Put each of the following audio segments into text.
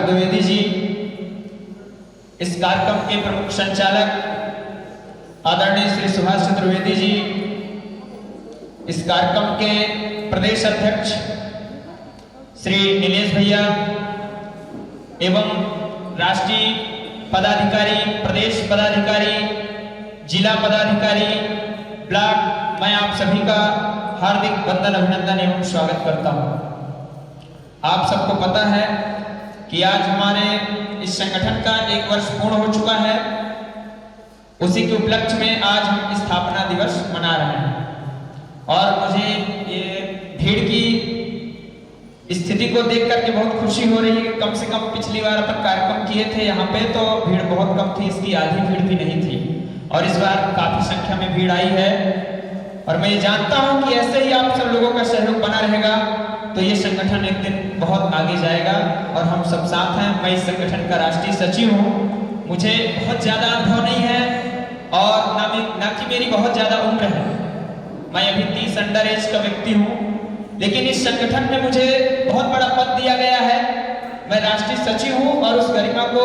द्विवेदी जी, इस कार्यक्रम के प्रमुख संचालक आदरणीय श्री सुभाष चंद्र द्विवेदी जी, इस कार्यक्रम के प्रदेश अध्यक्ष श्री नीलेश भैया एवं राष्ट्रीय पदाधिकारी, प्रदेश पदाधिकारी, जिला पदाधिकारी, ब्लॉक, मैं आप सभी का हार्दिक वंदन, अभिनंदन एवं स्वागत करता हूं। आप सबको पता है कि आज हमारे इस संगठन का 1 वर्ष पूर्ण हो चुका है। उसी के उपलक्ष्य में आज हम स्थापना दिवस मना रहे हैं और मुझे ये भीड़ की स्थिति को देख करके बहुत खुशी हो रही है कि कम से कम पिछली बार अपन कार्यक्रम किए थे यहाँ पे तो भीड़ बहुत कम थी, इसकी आधी भीड़ भी नहीं थी और इस बार काफी संख्या में भीड़ आई है। और मैं ये जानता हूँ कि ऐसे ही आप सब लोगों का सहयोग बना रहेगा तो ये संगठन एक दिन बहुत आगे जाएगा और हम सब साथ हैं। मैं इस संगठन का राष्ट्रीय सचिव हूँ, मुझे बहुत ज्यादा अनुभव नहीं है और ना कि मेरी बहुत ज्यादा उम्र है। मैं अभी 30 अंडर एज का व्यक्ति हूँ, लेकिन इस संगठन में मुझे बहुत बड़ा पद दिया गया है। मैं राष्ट्रीय सचिव हूँ और उस गरिमा को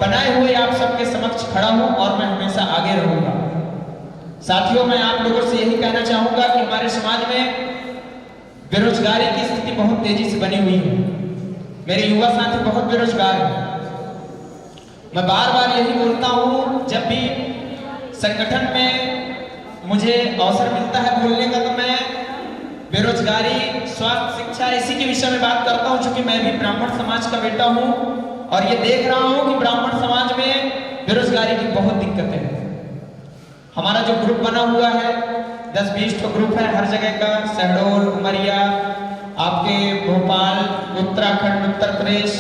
बनाए हुए आप सबके समक्ष खड़ा हूँ और मैं हमेशा आगे रहूंगा। साथियों, मैं आप लोगों से यही कहना चाहूंगा कि हमारे समाज में बेरोजगारी की स्थिति बहुत तेजी से बनी हुई है। मेरे युवा साथी बहुत बेरोजगार हैं। मैं बार बार यही बोलता हूँ, जब भी संगठन में मुझे अवसर मिलता है बोलने का तो मैं बेरोजगारी, स्वास्थ्य, शिक्षा, इसी के विषय में बात करता हूँ, क्योंकि मैं भी ब्राह्मण समाज का बेटा हूँ और ये देख रहा हूँ कि ब्राह्मण समाज में बेरोजगारी की बहुत दिक्कतें हैं। हमारा जो ग्रुप बना हुआ है 10-20 तो ग्रुप है हर जगह का, शहडोल, उमरिया, आपके भोपाल, उत्तराखंड, उत्तर प्रदेश,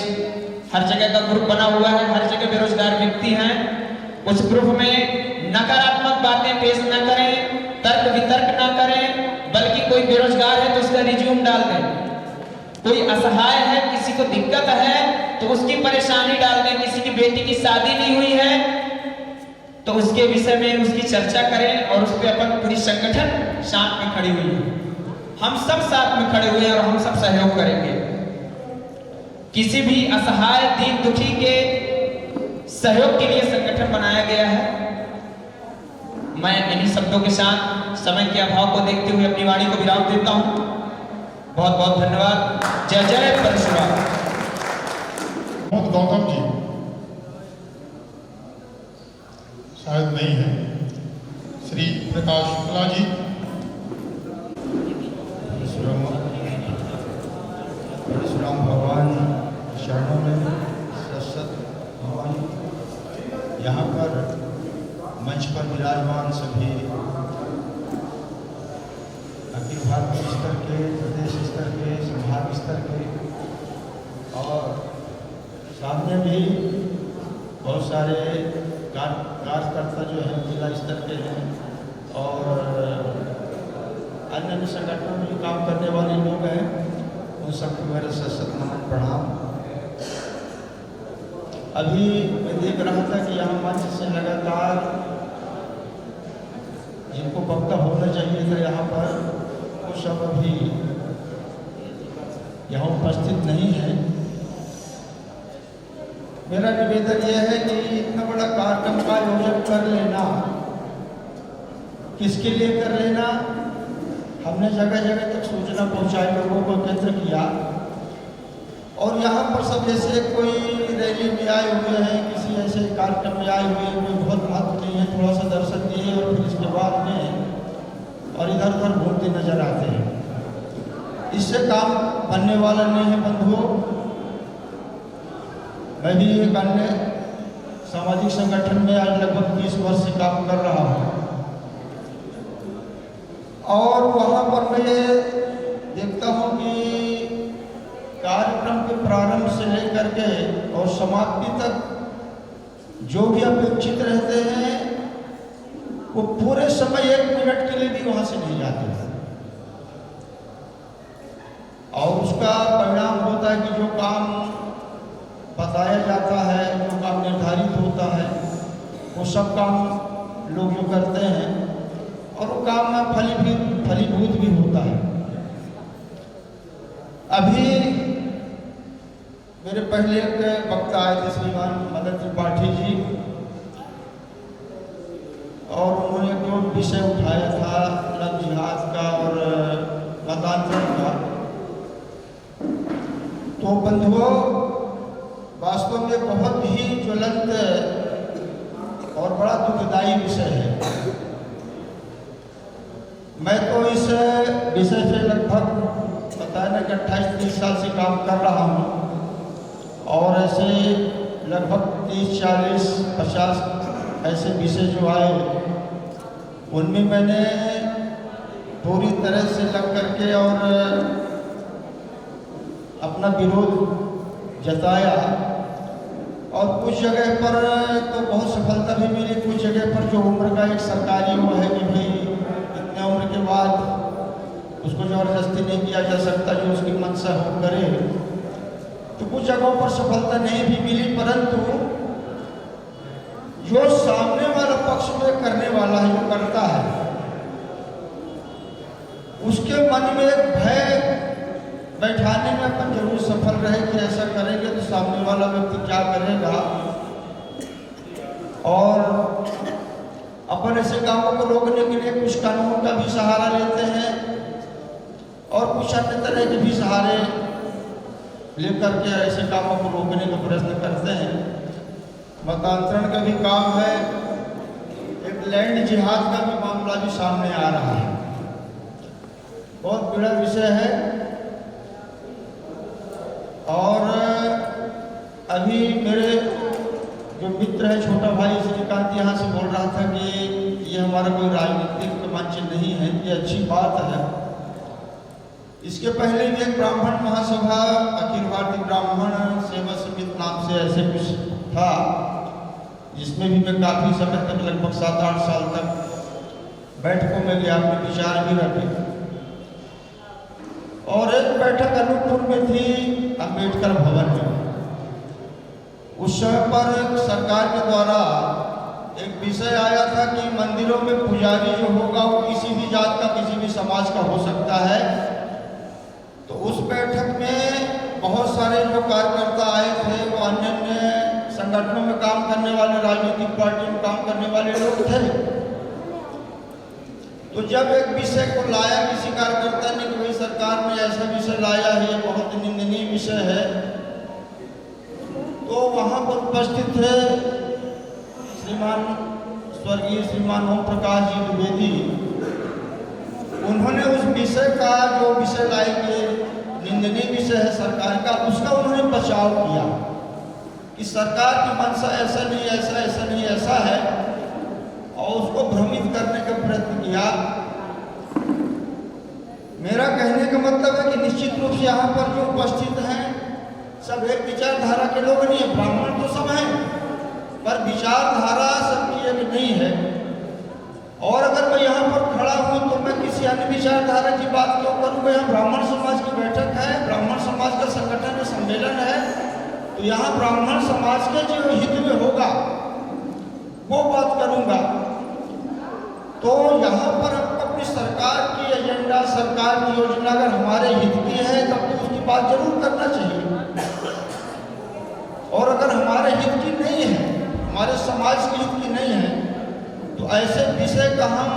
हर जगह का ग्रुप बना हुआ है। हर जगह बेरोजगार व्यक्ति हैं। उस ग्रुप में नकारात्मक बातें पेश न करें, तर्क वितर्क न करें, बल्कि कोई बेरोजगार है तो उसका रिज्यूम डाल दें, कोई असहाय है, किसी को दिक्कत है तो उसकी परेशानी डाल दें, किसी की बेटी की शादी नहीं हुई है तो उसके विषय में उसकी चर्चा करें और उस पर अपन पूरी संगठन साथ में खड़ी हुई है। हम सब साथ में खड़े हुए हैं और हम सब सहयोग करेंगे। किसी भी असहाय, दीन दुखी के सहयोग के लिए संगठन बनाया गया है। मैं इन्हीं शब्दों के साथ समय के अभाव को देखते हुए अपनी वाणी को विराम देता हूं। बहुत बहुत धन्यवाद। जय जय परशुराम। गौतम जी शायद नहीं है। श्री प्रकाश शुक्ला जी, परशुराम भगवान शरणों में सशक्त भगवान। यहाँ पर मंच पर विराजमान सभी अखिल भारतीय स्तर के, प्रदेश स्तर के, संभाग स्तर के और सामने भी बहुत सारे कार्यकर्ता जो हैं जिला स्तर के हैं और अन्य संगठनों में जो काम करने वाले लोग हैं, उन सबको मेरा सशक्त नमन प्रणाम। अभी मैं देख रहा था कि यहाँ मंच से लगातार जिनको वक्ता होना चाहिए था यहाँ पर, वो सब अभी यहाँ उपस्थित नहीं है। मेरा निवेदन यह है कि इतना बड़ा कार्यक्रम का आयोजन कर लेना, किसके लिए कर लेना, हमने जगह जगह तक सूचना पहुंचाई, लोगों को एकत्र किया और यहाँ पर सब जैसे कोई रैली में आए हुए हैं, किसी ऐसे कार्यक्रम में आए हुए हैं, कोई बहुत महत्व नहीं है, थोड़ा सा दर्शन दिए और फिर इसके बाद में और इधर उधर घूमते नजर आते हैं। इससे काम बनने वाला नहीं है बंधुओं। मैं भी एक अन्य सामाजिक संगठन में आज लगभग 30 वर्ष से काम कर रहा हूँ और वहाँ पर मैं देखता हूँ कि कार्यक्रम के प्रारंभ से लेकर के और समाप्ति तक जो भी अपेक्षित रहते हैं वो पूरे समय 1 मिनट के लिए भी वहाँ से नहीं जाते और उसका परिणाम होता है कि जो काम बताया जाता है, जो काम निर्धारित होता है, वो सब काम लोग जो करते हैं और वो काम में फलीभूत भी होता है। अभी मेरे पहले एक वक्ता आए थे श्रीमान मदन त्रिपाठी जी, और उन्होंने जो विषय उठाया था लव जिहाद का और मतांतरण का, तो बंधुओं वास्तव में बहुत ही ज्वलंत और बड़ा दुखदायी विषय है। मैं तो इस विषय से लगभग बताने के 28-30 साल से काम कर रहा हूँ, और ऐसे लगभग 30-40-50 ऐसे विषय जो आए उनमें मैंने पूरी तरह से लग करके और अपना विरोध जताया, और कुछ जगह पर तो बहुत सफलता भी मिली, कुछ जगह पर जो उम्र का एक सरकारी वो है कि भाई इतने उम्र के बाद उसको ज़बरदस्ती नहीं किया जा सकता, जो उसकी मंशा हो करे, तो कुछ जगहों पर सफलता नहीं भी मिली। परंतु जो सामने वाला पक्ष में करने वाला है, जो करता है, उसके मन में एक भय बैठाने में अपन जरूर सफल रहे कि ऐसा करेंगे तो सामने वाला व्यक्ति क्या करेगा, और अपन ऐसे कामों को रोकने के लिए कुछ कानून का भी सहारा लेते हैं और कुछ अन्य तरह के भी सहारे लेकर के ऐसे कामों को रोकने का प्रयत्न करते हैं। मतांतरण का भी काम है, एक लैंड जिहाद का भी मामला भी सामने आ रहा है, बहुत बड़ा विषय है। और अभी मेरे जो मित्र है, छोटा भाई श्रीकांत यहाँ से बोल रहा था कि ये हमारा कोई राजनीतिक मंच नहीं है, ये अच्छी बात है। इसके पहले भी एक ब्राह्मण महासभा, अखिल भारतीय ब्राह्मण सेवा समिति नाम से ऐसे कुछ था, जिसमें भी मैं काफ़ी समय तक लगभग 7-8 साल तक बैठकों में गया, अपने विचार भी रखे। और एक बैठक अनूपपुर में थी, अम्बेडकर भवन में। उस समय पर सरकार के द्वारा एक विषय आया था कि मंदिरों में पुजारी जो होगा वो किसी भी जात का, किसी भी समाज का हो सकता है। तो उस बैठक में बहुत सारे जो कार्यकर्ता आए थे, वो अन्य संगठनों में काम करने वाले, राजनीतिक पार्टी में काम करने वाले लोग थे। तो जब एक विषय को लाया किसी कार्यकर्ता ने कि भाई सरकार ने ऐसा विषय लाया है, ये बहुत निंदनीय विषय है, तो वहाँ पर उपस्थित थे श्रीमान स्वर्गीय श्रीमान ओम प्रकाश जी द्विवेदी। उन्होंने उस विषय का, जो विषय लाए कि निंदनीय विषय है सरकार का, उसका उन्होंने बचाव किया कि सरकार की मंशा ऐसा नहीं, ऐसा नहीं, ऐसा है, और उसको भ्रमित करने का प्रयत्न किया। मेरा कहने का मतलब है कि निश्चित रूप से यहाँ पर जो उपस्थित हैं सब एक विचारधारा के लोग नहीं है, ब्राह्मण तो सब हैं, पर विचारधारा सबकी एक नहीं है। और अगर मैं यहाँ पर खड़ा हूँ तो मैं किसी अन्य विचारधारा की बात क्यों करूँगा? यहाँ ब्राह्मण समाज की बैठक है, ब्राह्मण समाज का संगठन है, सम्मेलन है, तो यहाँ ब्राह्मण समाज के जो हित में होगा वो बात करूँगा। तो यहाँ पर अपनी सरकार की एजेंडा, सरकार की योजना अगर हमारे हित की है तब तो उसकी बात जरूर करना चाहिए, और अगर हमारे हित की नहीं है, हमारे समाज के हित की नहीं है, तो ऐसे विषय का हम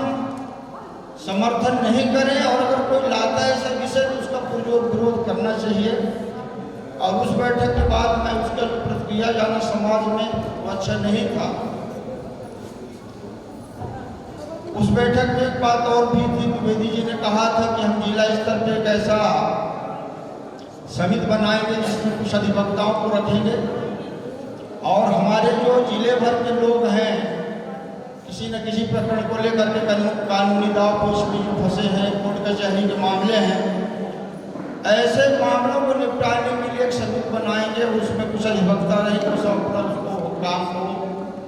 समर्थन नहीं करें। और अगर कोई लाता है ऐसा विषय तो उसका पुरजोर विरोध करना चाहिए। और उस बैठक के बाद मैं उसका प्रतिक्रिया जाना समाज में वो अच्छा नहीं था। उस बैठक में एक बात और भी थी, द्विवेदी जी ने कहा था कि हम जिला स्तर पर एक ऐसा समिति बनाएंगे जिसमें कुछ अधिवक्ताओं को रखेंगे, और हमारे जो जिले भर के लोग हैं किसी न किसी प्रकरण को लेकर के कानूनी दाव पेच में जो फंसे हैं, कोर्ट कचहरी के मामले हैं, ऐसे मामलों को निपटाने के लिए एक समिति बनाएंगे। उसमें कुछ अधिवक्ता रहेंगे, सब अपना उसको काम को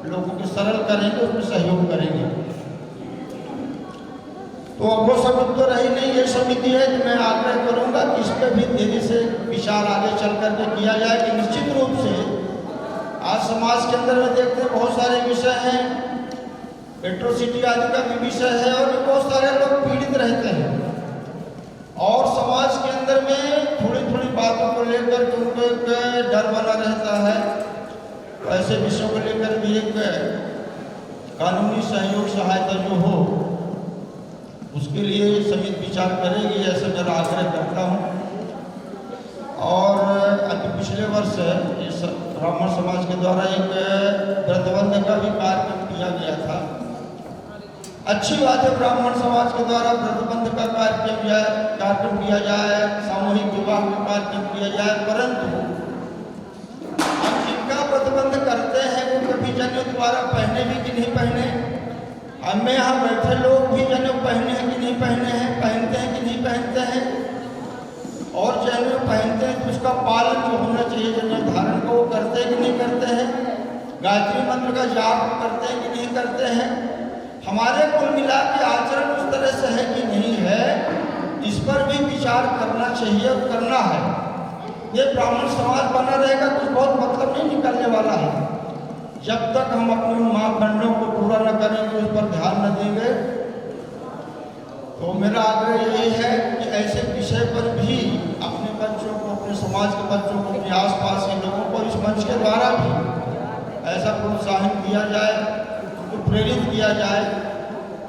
लोगों के सरल करेंगे, उसमें सहयोग करेंगे। तो अब वो समिति तो रही नहीं, ये समिति है कि मैं आग्रह करूंगा कि इस पर भी तेजी से विचार आगे चल करके किया जाए कि निश्चित रूप से आज समाज के अंदर में देखते हैं बहुत सारे विषय हैं, एट्रोसिटी आदि का भी विषय है, और बहुत सारे लोग पीड़ित रहते हैं, और समाज के अंदर में थोड़ी थोड़ी बातों को लेकर के उनको एक डर बना रहता है। ऐसे विषयों को लेकर भी एक कानूनी सहयोग सहायता जो हो उसके लिए समिति विचार करेगी, ऐसा मेरा आग्रह करता हूँ। और अभी पिछले वर्ष इस ब्राह्मण समाज के द्वारा एक व्रतबंध का भी कार्यक्रम किया गया था। अच्छी बात है, ब्राह्मण समाज के द्वारा व्रतबंध का कार्यक्रम किया जाए, सामूहिक विवाह का कार्यक्रम किया जाए, परंतु हम जिनका व्रतबंध करते हैं वो कभी जनेऊ दोबारा पहने भी कि नहीं पहने, हमें यहाँ बैठे लोग भी जनेऊ पहने हैं कि नहीं पहने हैं, पहनते हैं कि नहीं पहनते हैं, और जनेऊ पहनते हैं तो उसका पालन जो होना चाहिए जनेऊ धारण को वो करते हैं कि नहीं करते हैं, गायत्री मंत्र का जाप करते हैं कि नहीं करते हैं, हमारे कुल मिला के आचरण उस तरह से है कि नहीं है, इस पर भी विचार करना चाहिए और करना है। ये ब्राह्मण समाज बना रहेगा कुछ बहुत मतलब नहीं निकलने वाला है। जब तक हम अपने मापदंडों को पूरा न करेंगे, उस पर ध्यान न देंगे, तो मेरा आग्रह यही है कि ऐसे विषय पर भी अपने बच्चों को, अपने समाज के बच्चों को, अपने आसपास के लोगों को इस मंच के द्वारा भी ऐसा प्रोत्साहन दिया जाए, उनको प्रेरित किया जाए,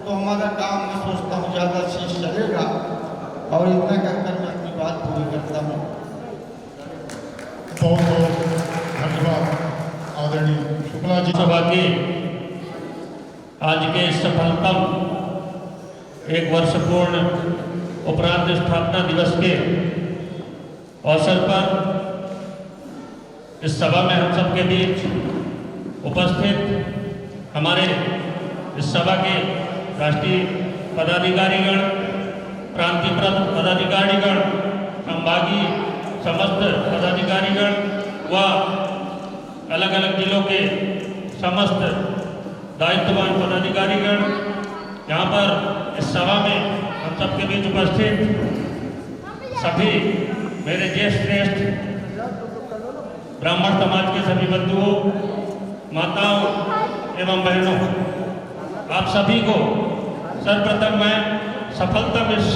तो हमारा काम मैं सोचता हूँ ज़्यादा शीश चलेगा। और इतना कहकर मैं अपनी बात पूरी करता हूँ। बहुत बहुत धन्यवाद आदरणीय शुक्ला जी। सभा के आज के सफलतम एक वर्ष पूर्ण उपरांत स्थापना दिवस के अवसर पर इस सभा में हम सबके बीच उपस्थित हमारे इस सभा के राष्ट्रीय पदाधिकारीगण, प्रांतीय पदाधिकारीगण, संभागीय समस्त पदाधिकारीगण व अलग अलग जिलों के समस्त दायित्ववान पदाधिकारीगण, यहाँ पर इस सभा में हम सबके बीच उपस्थित सभी मेरे ज्येष्ठ श्रेष्ठ ब्राह्मण समाज के सभी बंधुओं, माताओं एवं बहनों, आप सभी को सर्वप्रथम मैं सफलतम इस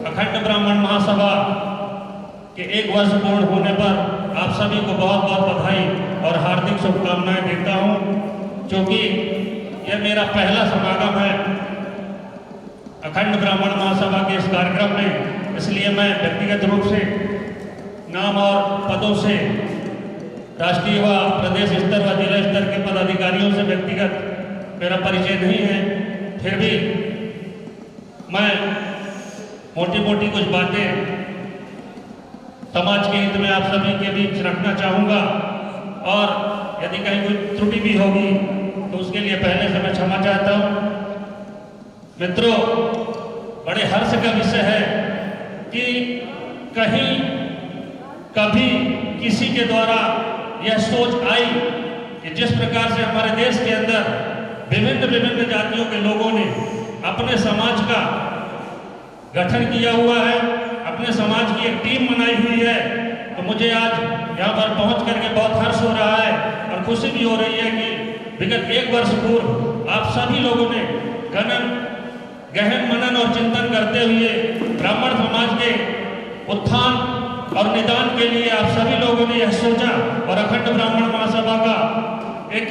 अखंड ब्राह्मण महासभा के एक वर्ष पूर्ण होने पर आप सभी को बहुत बहुत बधाई और हार्दिक शुभकामनाएं देता हूं, क्योंकि यह मेरा पहला समागम है अखंड ब्राह्मण महासभा के इस कार्यक्रम में। इसलिए मैं व्यक्तिगत रूप से नाम और पदों से राष्ट्रीय व प्रदेश स्तर व जिला स्तर के पदाधिकारियों से व्यक्तिगत मेरा परिचय नहीं है, फिर भी मैं मोटी मोटी कुछ बातें समाज के हित में आप सभी के बीच रखना चाहूँगा, और यदि कहीं कोई त्रुटि भी होगी तो उसके लिए पहले से मैं क्षमा चाहता हूँ। मित्रों, बड़े हर्ष का विषय है कि कहीं कभी किसी के द्वारा यह सोच आई कि जिस प्रकार से हमारे देश के अंदर विभिन्न जातियों के लोगों ने अपने समाज का गठन किया हुआ है, अपने समाज की एक टीम बनाई हुई है, तो मुझे आज यहाँ पर पहुँच करके बहुत हर्ष हो रहा है और खुशी भी हो रही है कि विगत एक वर्ष पूर्व आप सभी लोगों ने गहन मनन और चिंतन करते हुए ब्राह्मण समाज के उत्थान और निदान के लिए आप सभी लोगों ने यह सोचा और अखंड ब्राह्मण महासभा का एक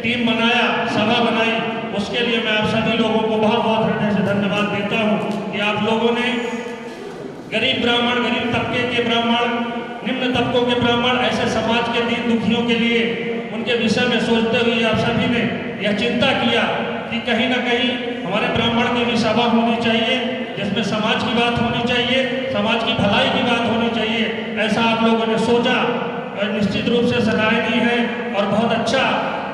टीम बनाया, सभा बनाई। उसके लिए मैं आप सभी लोगों को बहुत बहुत हृदय से धन्यवाद देता हूँ कि आप लोगों ने गरीब ब्राह्मण, गरीब तबके के ब्राह्मण, निम्न तबकों के ब्राह्मण, ऐसे समाज के दीन दुखियों के लिए उनके विषय में सोचते हुए आप सभी ने यह चिंता किया कि कहीं ना कहीं हमारे ब्राह्मण की भी सभा होनी चाहिए, जिसमें समाज की बात होनी चाहिए, समाज की भलाई की बात होनी चाहिए। ऐसा आप लोगों ने सोचा और निश्चित रूप से सराहनीय है और बहुत अच्छा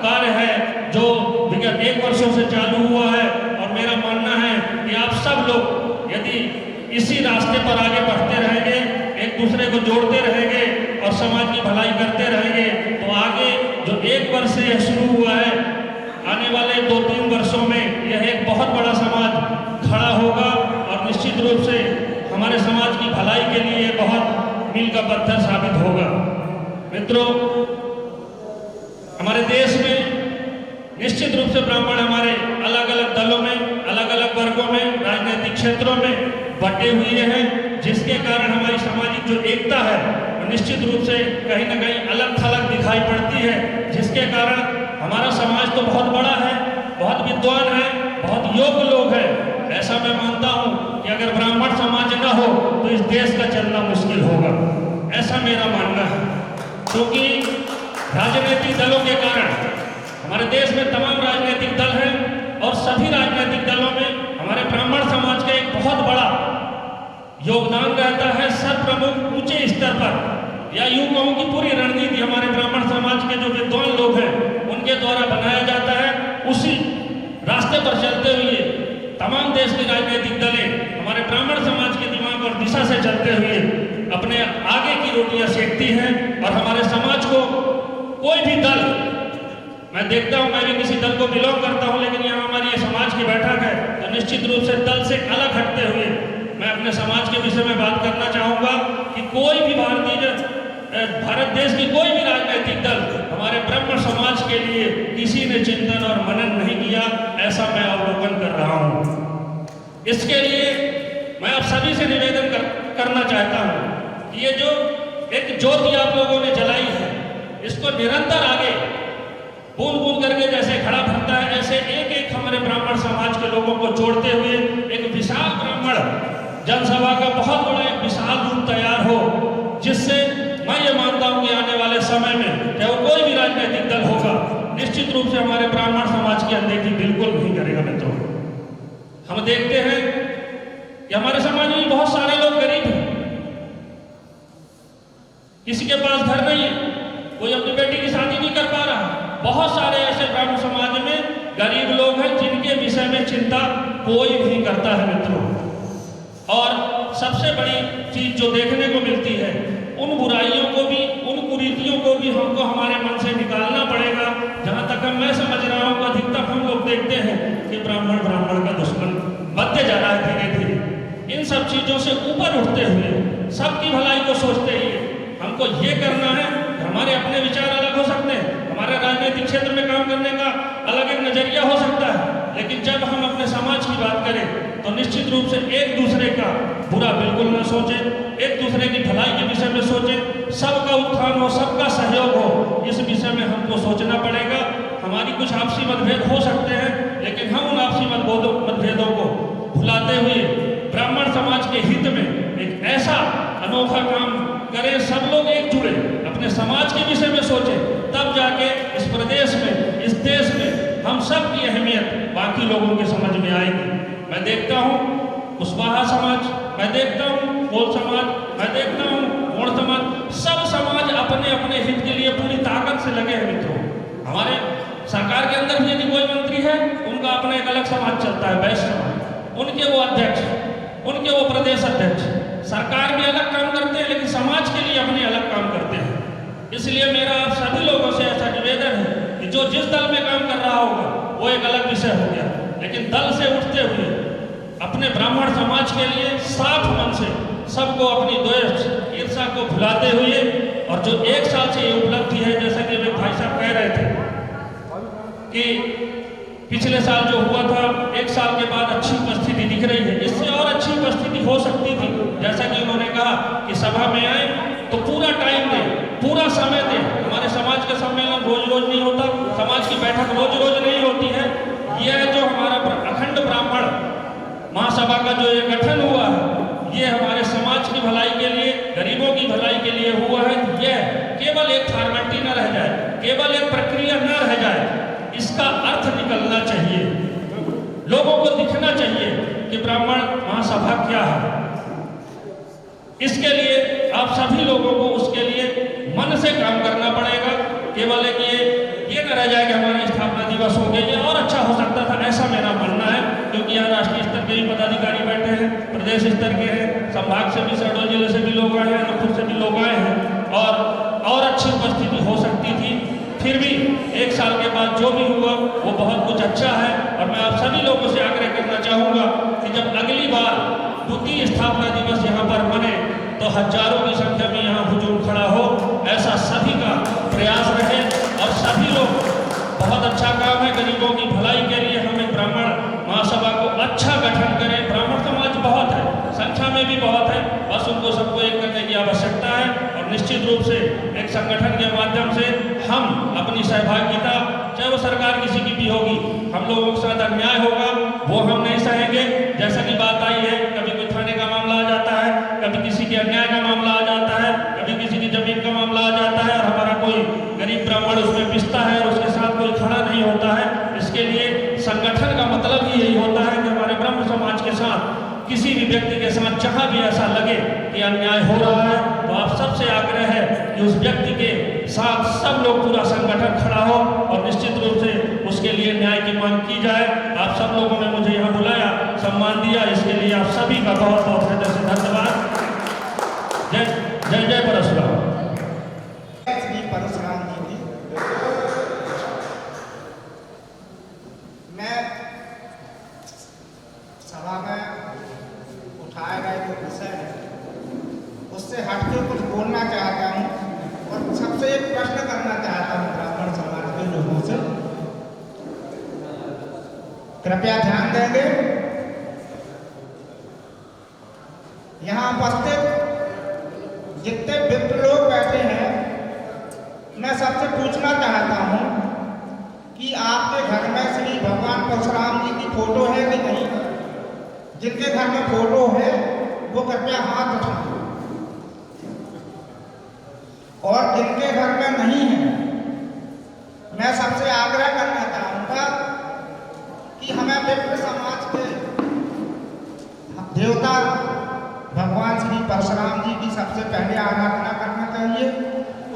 कार्य है जो विगत एक वर्षों से चालू हुआ है। और मेरा मानना है कि आप सब लोग यदि इसी रास्ते पर आगे बढ़ते रहेंगे, एक दूसरे को जोड़ते रहेंगे और समाज की भलाई करते रहेंगे, तो आगे जो एक वर्ष से यह शुरू हुआ है, आने वाले 2-3 वर्षों में यह एक बहुत बड़ा समाज खड़ा होगा और निश्चित रूप से हमारे समाज की भलाई के लिए बहुत मील का पत्थर साबित होगा। मित्रों, हमारे देश में निश्चित रूप से ब्राह्मण हमारे अलग अलग दलों में, अलग अलग वर्गों में, राजनीतिक क्षेत्रों में बटे हुए हैं, जिसके कारण हमारी सामाजिक जो एकता है वो निश्चित रूप से कहीं ना कहीं अलग थलग दिखाई पड़ती है, जिसके कारण हमारा समाज तो बहुत बड़ा है, बहुत विद्वान है, बहुत योग्य लोग हैं। ऐसा मैं मानता हूँ कि अगर ब्राह्मण समाज न हो तो इस देश का चलना मुश्किल होगा, ऐसा मेरा मानना है। क्योंकि राजनीतिक दलों के कारण हमारे देश में तमाम राजनीतिक दल हैं और सभी राजनीतिक दलों में हमारे ब्राह्मण समाज का एक बहुत बड़ा योगदान रहता है। सर्वप्रमुख ऊंचे स्तर पर, या यूं कहूं कि पूरी रणनीति हमारे ब्राह्मण समाज के जो विद्वान लोग हैं उनके द्वारा बनाया जाता है। उसी रास्ते पर चलते हुए तमाम देश की राजनीतिक दलें हमारे ब्राह्मण समाज के दिमाग और दिशा से चलते हुए अपने आगे की रोटियां सेकती हैं और हमारे समाज को कोई भी दल, मैं देखता हूं, मैं भी किसी दल को बिलोंग करता हूं, लेकिन यहाँ हमारी ये समाज की बैठक है तो निश्चित रूप से दल से अलग हटते हुए मैं अपने समाज के विषय में बात करना चाहूँगा कि कोई भी भारत देश की कोई भी राजनीतिक दल हमारे ब्राह्मण समाज के लिए किसी ने चिंतन और मनन नहीं किया, ऐसा मैं अवलोकन कर रहा हूँ। इसके लिए मैं आप सभी से निवेदन करना चाहता हूँ कि ये जो एक ज्योति आप लोगों ने जलाई है, इसको निरंतर आगे बूंद बूंद करके जैसे घड़ा भरता है, ऐसे एक एक हमारे ब्राह्मण समाज के लोगों को जोड़ते हुए एक विशाल ब्राह्मण जनसभा का बहुत बड़ा एक विशाल रूप तैयार हो, जिससे मैं ये मानता हूँ कि आने वाले समय में चाहे वो कोई भी राजनीतिक दल होगा, निश्चित रूप से हमारे ब्राह्मण समाज की अनदेखी बिल्कुल नहीं करेगा। मित्रों, हम देखते हैं कि हमारे समाज में बहुत सारे लोग गरीब हैं, किसी के पास घर नहीं है, कोई अपनी बेटी की शादी नहीं कर पा रहा। बहुत सारे ऐसे ब्राह्मण समाज में गरीब लोग हैं जिनके विषय में चिंता कोई नहीं करता है। मित्रों, और सबसे बड़ी चीज जो देखने को मिलती है, उन बुराइयों को भी, उन कुरीतियों को भी हमको हमारे मन से निकालना पड़ेगा। जहाँ तक मैं समझ रहा हूँ, अधिकतर हम लोग देखते हैं कि ब्राह्मण का दुश्मन बनते जा रहा है धीरे धीरे। इन सब चीजों से ऊपर उठते हुए, सबकी भलाई को सोचते हुए हमको ये करना है कि हमारे अपने विचार अलग हो सकते हैं, हमारे राजनीतिक क्षेत्र में काम करने का अलग एक नजरिया हो सकता है, लेकिन जब हम अपने समाज की बात करें तो निश्चित रूप से एक दूसरे का बुरा बिल्कुल न सोचें, एक दूसरे की भलाई के विषय में सोचें, सबका उत्थान हो, सबका सहयोग हो, इस विषय में हमको सोचना पड़ेगा। हमारी कुछ आपसी मतभेद हो सकते हैं, लेकिन हम उन आपसी मतभेदों को भुलाते हुए ब्राह्मण समाज के हित में एक ऐसा अनोखा काम करें, सब लोग एक जुड़े, अपने समाज के विषय में सोचें, तब जाके इस प्रदेश में, इस देश में हम सब की अहमियत बाकी लोगों के समझ में आएगी। मैं देखता हूँ कुशवाहा समाज, मैं देखता हूँ कोल समाज, मैं देखता हूँ मोड़ समाज, सब समाज अपने अपने हित के लिए पूरी ताकत से लगे हैं। मित्रों, हमारे सरकार के अंदर भी यदि कोई मंत्री है, उनका अपना एक अलग समाज चलता है, वैश्य समाज, उनके वो अध्यक्ष, उनके वो प्रदेश अध्यक्ष, सरकार भी अलग काम करते हैं, लेकिन समाज के लिए अपने अलग काम करते हैं। इसलिए मेरा आप सभी लोगों से ऐसा निवेदन है कि जो जिस दल में काम कर रहा होगा वो एक अलग विषय हो गया, लेकिन दल से उठते हुए अपने ब्राह्मण समाज के लिए साफ मन से सबको अपनी द्वेष ईर्ष्या को भुलाते हुए, और जो एक साल से ये उपलब्धि है, जैसा कि भाई साहब कह रहे थे कि पिछले साल जो हुआ था, एक साल के बाद अच्छी उपस्थिति दिख रही है, इससे और अच्छी उपस्थिति हो सकती थी। जैसा कि उन्होंने कहा कि सभा में आए तो पूरा टाइम दें, पूरा समय दें। हमारे समाज का सम्मेलन रोज रोज नहीं होता, समाज की बैठक रोज रोज नहीं होती है। यह जो हमारा अखंड ब्राह्मण महासभा का जो ये गठन हुआ है, ये हमारे समाज की भलाई के लिए, गरीबों की भलाई के लिए हुआ है। यह केवल एक फॉर्मेलिटी न रह जाए, केवल एक प्रक्रिया न रह जाए, इसका अर्थ निकलना चाहिए, लोगों को दिखना चाहिए कि ब्राह्मण महासभा क्या है। इसके लिए आप सभी लोगों को उसके लिए मन से काम करना पड़ेगा। केवल एक ये न रह जाए कि हमारे स्थापना दिवस हो गया, ये और अच्छा हो सकता था, ऐसा मेरा मानना है। क्योंकि यहाँ राष्ट्रीय स्तर के भी पदाधिकारी बैठे हैं, प्रदेश स्तर के हैं, संभाग से भी, शहडोल जिले से भी लोग आए हैं, अनूपपुर से भी लोग आए हैं, और अच्छी उपस्थिति हो सकती थी। फिर भी एक साल के बाद जो भी हुआ वो बहुत कुछ अच्छा है। और मैं आप सभी लोगों से आग्रह करना चाहूँगा कि जब अगली बार द्वितीय स्थापना दिवस यहाँ पर मने तो हजारों की संख्या में यहाँ हुजूम खड़ा हो, ऐसा सभी का प्रयास रहे। और सभी लोग, बहुत अच्छा काम है, गरीबों की भलाई के लिए हमें ब्राह्मण महासभा को अच्छा गठन करें। ब्राह्मण समाज बहुत है, संख्या भी होगी, हम लोगों के साथ अन्याय होगा, वो हम नहीं सहेंगे। जैसा कि बात आई है, कभी कोई थाने का मामला आ जाता है, कभी किसी के अन्याय का मामला आ जाता है, कभी किसी की जमीन का मामला आ जाता है और हमारा कोई गरीब ब्राह्मण उसमें पिसता है और उसके साथ कोई खड़ा नहीं होता है। इसके लिए संगठन का मतलब ही यही होता है कि हमारे ब्रह्म समाज के साथ किसी भी व्यक्ति के साथ जहां भी ऐसा लगे कि अन्याय हो रहा है, तो आप सबसे आग्रह है कि उस व्यक्ति के साथ सब लोग पूरा संगठन खड़ा हो और निश्चित रूप से उसके लिए न्याय की मांग की जाए। आप सब लोगों ने मुझे यहाँ बुलाया, सम्मान दिया, इसके लिए आप सभी का बहुत बहुत हृदय से धन्यवाद। जय जय जय परशुराम। श्री परशुराम जी की मैं सभा में उठाए गए जो विषय है उससे हटके कुछ बोलना चाहता हूँ और सबसे एक प्रश्न करना चाहता हूँ ब्राह्मण समाज के लोगों से। कृपया ध्यान देंगे। यहाँ उपस्थित जितने विप्र लोग बैठे हैं, मैं सबसे पूछना चाहता हूँ कि आपके घर में श्री भगवान परशुराम जी की फोटो है कि नहीं? जिनके घर में फोटो है वो कृपया हाथ उठाएं, और जिनके घर में नहीं है, मैं सबसे आग्रह करना चाहूँगा कि हमें विप्र समाज के देवता भगवान श्री परशुराम जी की सबसे पहले आराधना करना चाहिए।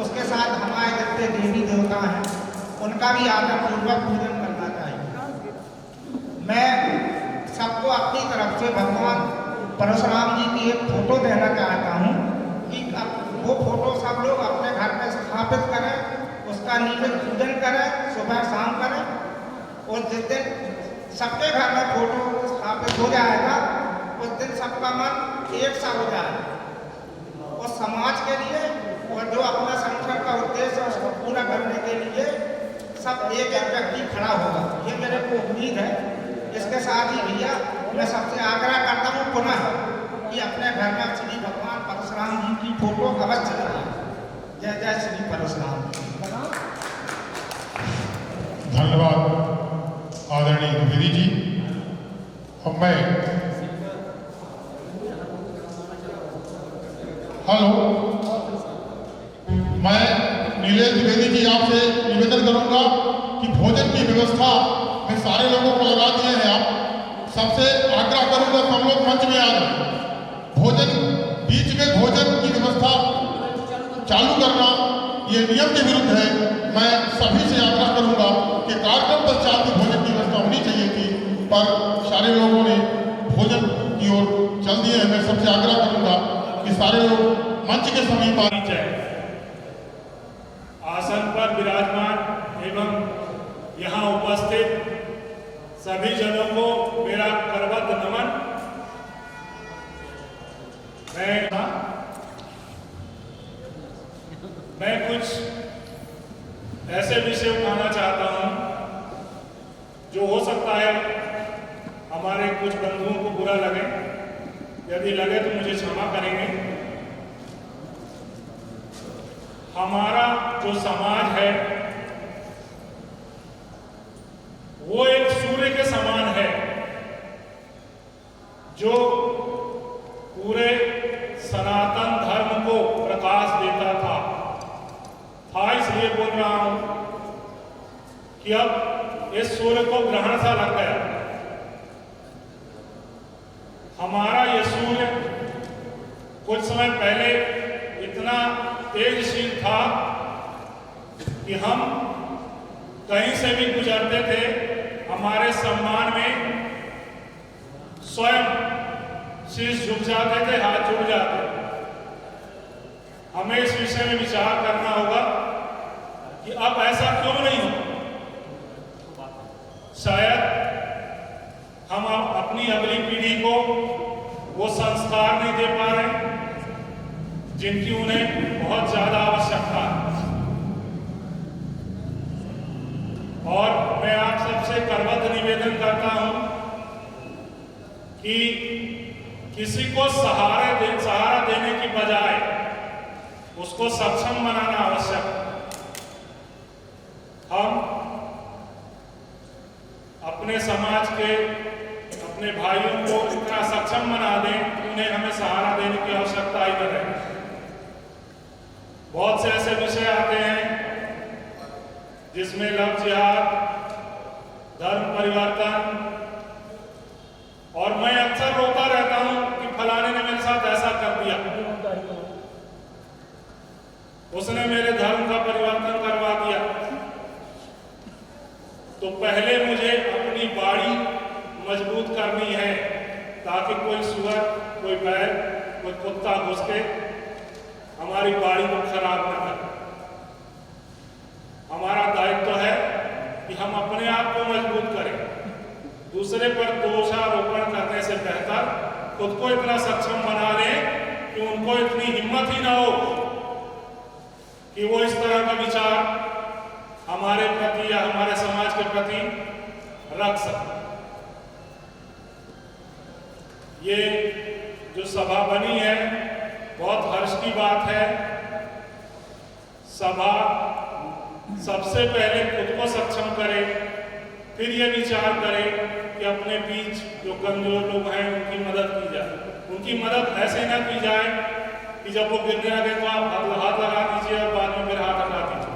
उसके साथ हमारे जितने देवी देवता हैं उनका भी आदरपूर्वक पूजन करना चाहिए। मैं सबको अपनी तरफ से भगवान परशुराम जी की एक फोटो देना चाहता हूँ कि वो फोटो सब लोग अपने घर में स्थापित करें, उसका नियमित पूजन करें, सुबह शाम करें। और जिस दिन सबके घर में फोटो स्थापित हो जाएगा उस दिन सबका मन एक सा हो जाएगा और समाज के लिए और जो अपना संगठन का उद्देश्य है उसको पूरा करने के लिए सब एक एक व्यक्ति खड़ा होगा, ये मेरे को उम्मीद है। इसके साथ ही भैया मैं सबसे आग्रह करता हूँ पुनः कि अपने घर में श्री भगवान परशुराम जी की फोटो अवश्य लगाएं। जय जय श्री परशुराम। धन्यवाद आदरणीय द्विवेदी जी। अब मैं मैं नीलेश द्विवेदी जी आपसे निवेदन करूंगा कि भोजन की व्यवस्था में सारे लोगों को लगा दिए हैं। आप सबसे आग्रह करूंगा सब लोग मंच में आ जाए। भोजन बीच में भोजन की व्यवस्था चालू करना ये नियम के विरुद्ध है। मैं सभी से आग्रह करूंगा कि कार्यक्रम पश्चात की भोजन की व्यवस्था होनी चाहिए थी, पर सारे लोगों ने भोजन की ओर चल दिए हैं। मैं सबसे आग्रह करूंगा कि सारे लोग मंच के समीप आ जाए। आसन पर विराजमान एवं यहाँ उपस्थित सभी जनों को मेरा करबद्ध नमन। मैं कुछ ऐसे विषय उठाना चाहता हूँ जो हो सकता है हमारे कुछ बंधुओं को बुरा लगे। यदि लगे तो मुझे क्षमा करेंगे। हमारा जो समाज है वो एक सूर्य के समान है जो पूरे सनातन धर्म को प्रकाश देता था। इसलिए बोल रहा हूं कि अब इस सूर्य को ग्रहण सा लग गया। हमारा ये सूर्य कुछ समय पहले इतना तेजशील था कि हम कहीं से भी गुजरते थे हमारे सम्मान में स्वयं शीश झुक जाते थे, हाथ जुड़ जाते। हमें इस विषय में विचार करना होगा कि अब ऐसा क्यों नहीं हो। शायद हम अपनी अगली पीढ़ी को वो संस्कार नहीं दे पा रहे जिनकी उन्हें बहुत ज्यादा आवश्यकता है। और मैं आप सबसे करबद्ध निवेदन करता हूं कि किसी को सहारा देने की बजाय उसको सक्षम बनाना आवश्यक। हम अपने समाज के अपने भाइयों को इतना सक्षम बना दें कि उन्हें हमें सहारा देने की आवश्यकता ही न रहे। बहुत से ऐसे विषय आते हैं जिसमें लव जिहाद, धर्म परिवर्तन, और मैं अक्सर रोता रहता हूं कि फलाने ने मेरे साथ ऐसा कर दिया, उसने मेरे धर्म का परिवर्तन करवा दिया। तो पहले मुझे अपनी बाड़ी मजबूत करनी है ताकि कोई सुअर, कोई बैल, कोई कुत्ता घुस के हमारी बाड़ी को खराब न करे। हमारा दायित्व है कि हम अपने आप को मजबूत करें। दूसरे पर दोषारोपण करने से बेहतर खुद को इतना सक्षम बना लें कि उनको इतनी हिम्मत ही ना हो कि वो इस तरह का विचार हमारे प्रति या हमारे समाज के प्रति रख सके। ये जो सभा बनी है बहुत हर्ष की बात है। सभा सबसे पहले खुद को सक्षम करे, फिर ये विचार करे कि अपने बीच जो कमजोर लोग हैं उनकी मदद की जाए। उनकी मदद ऐसे ना की जाए कि जब वो गिरने लगे तो आप हाथ लगा दीजिए और बाद में फिर हाथ हटा दीजिए।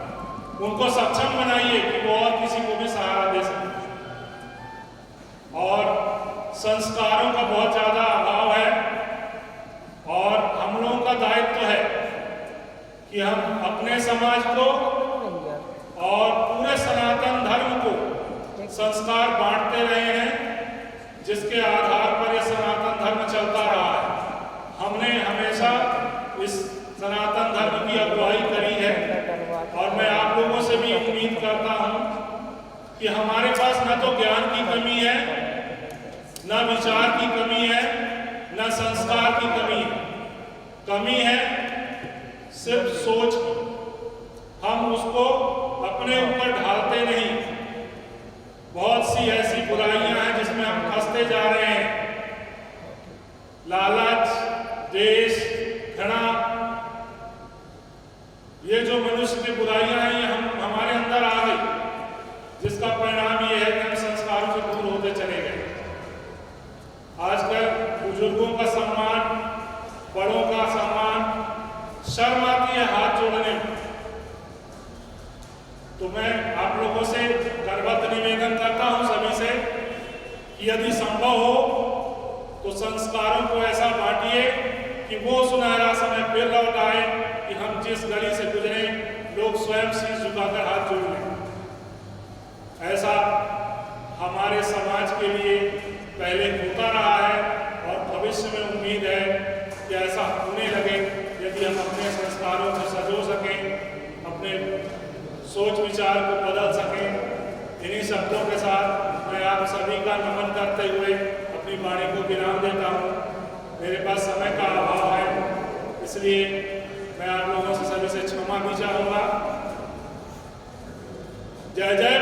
उनको सक्षम बनाइए कि वो और किसी को भी सहारा दे सके। और संस्कारों का बहुत ज्यादा अभाव है और हम लोगों का दायित्व है कि हम अपने समाज को और पूरे सनातन धर्म को संस्कार बांटते रहे हैं जिसके आधार पर यह सनातन धर्म चलता रहा है। हमने हमेशा इस सनातन धर्म की अगुवाई करी है और मैं आप लोगों से भी उम्मीद करता हूं कि हमारे पास न तो ज्ञान की कमी है, न विचार की कमी है, न संस्कार की कमी है सिर्फ सोच की। हम उसको अपने ऊपर ढालते नहीं। बहुत सी ऐसी बुराइयां हैं जिसमें हम फंसते जा रहे हैं। लालच, देश, घृणा, ये जो मनुष्य की बुराइयां हैं ये हमारे अंदर आ गई, जिसका परिणाम ये है कि हम संस्कारों से दूर होते चले गए। आजकल बुजुर्गों का सम्मान, बड़ों का सम्मान, शर्म आती है हाथ जोड़ने में। तो मैं आप लोगों से करबद्ध निवेदन करता हूं सभी से कि यदि संभव हो तो संस्कारों को ऐसा बांटिए कि वो सुनहरा समय फिर लौट आए कि हम जिस गली से गुजरे लोग स्वयं शीश झुकाकर हाथ जोड़ लें। ऐसा हमारे समाज के लिए पहले होता रहा है और भविष्य में उम्मीद है कि ऐसा होने लगे यदि हम अपने संस्कारों को सजो सकें, अपने सोच विचार को बदल सकें। इन्हीं शब्दों के साथ मैं आप सभी का नमन करते हुए अपनी वाणी को विराम देता हूँ। मेरे पास समय का अभाव है इसलिए मैं आप लोगों से सभी से क्षमा भी चाहूँगा। जय जय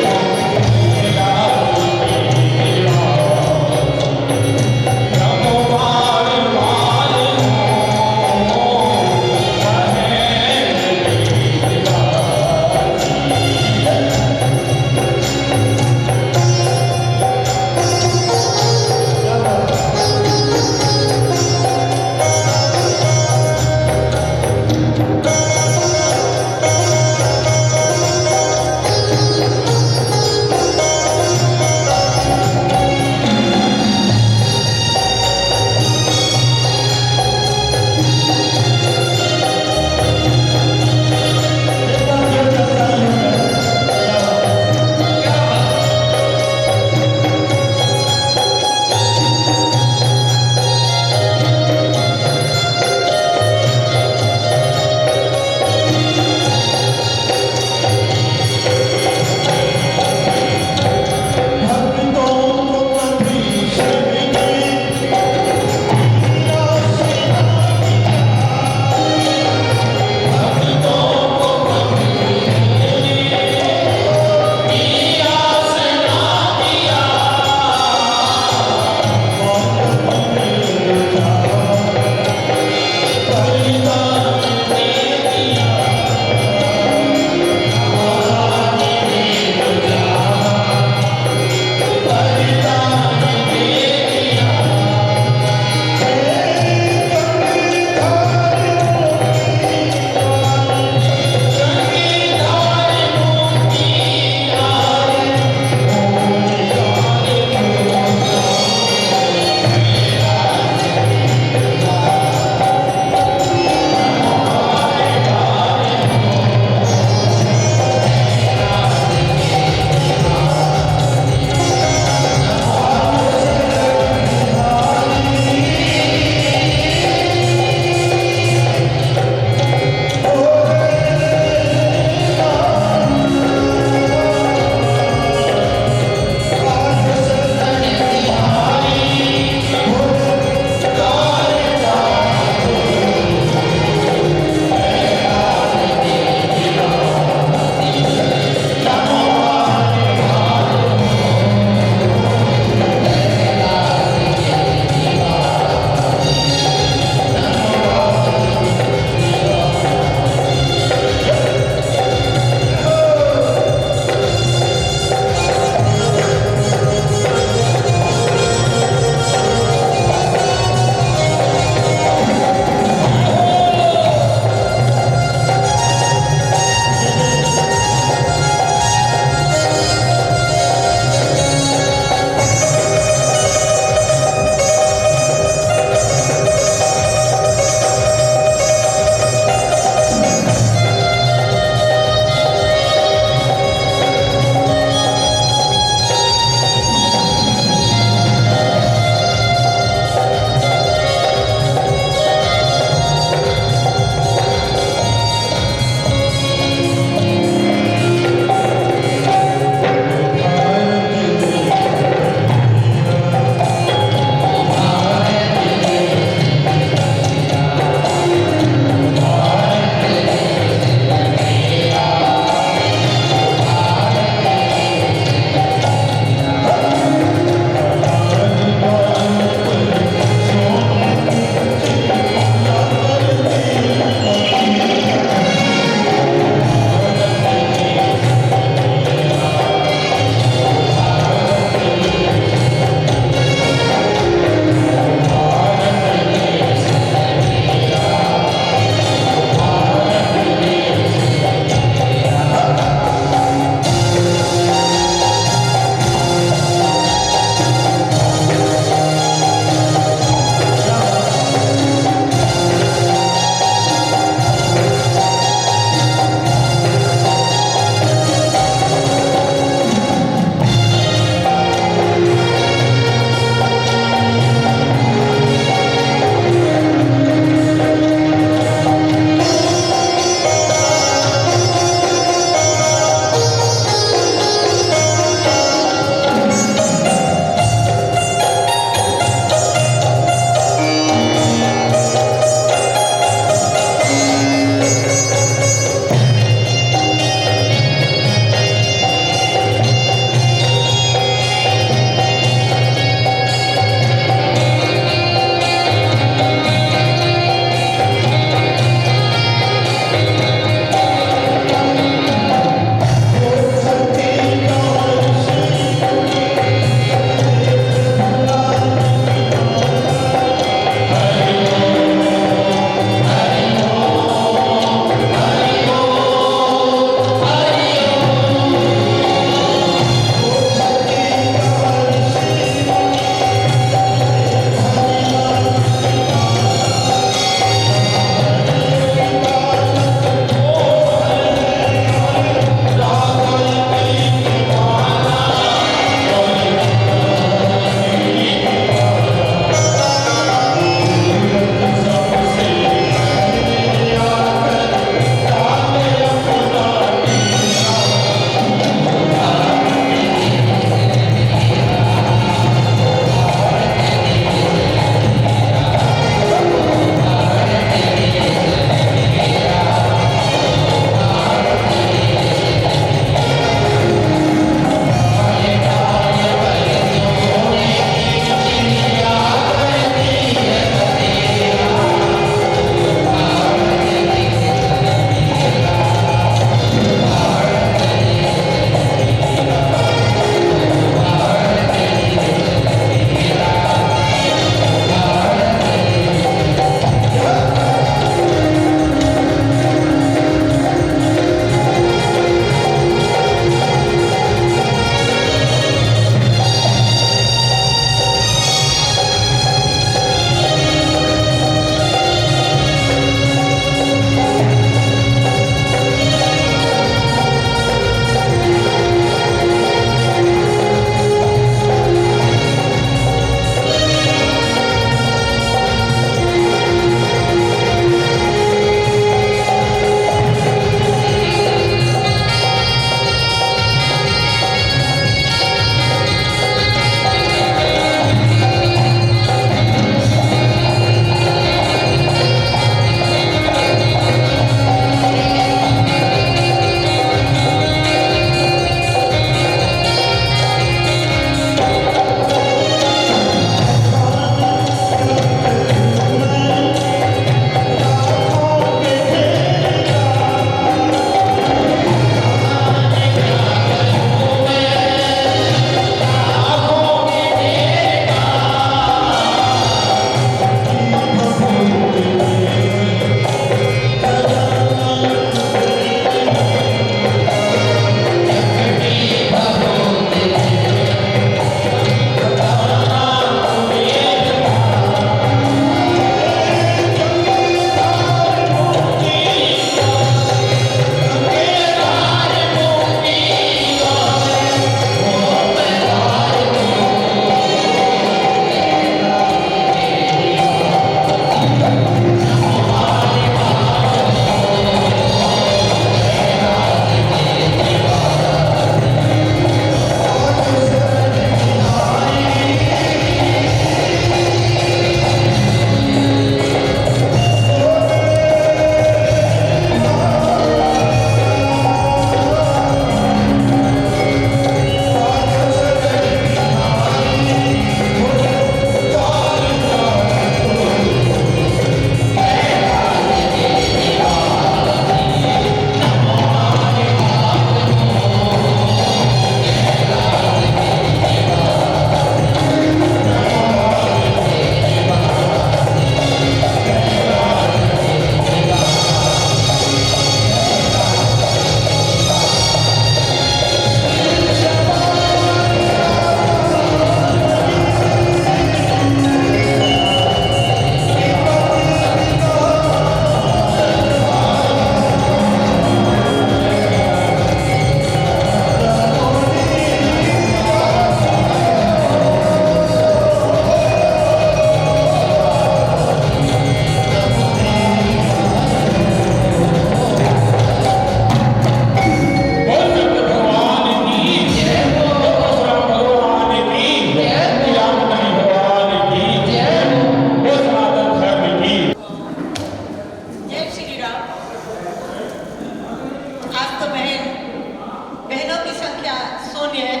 शून्य है,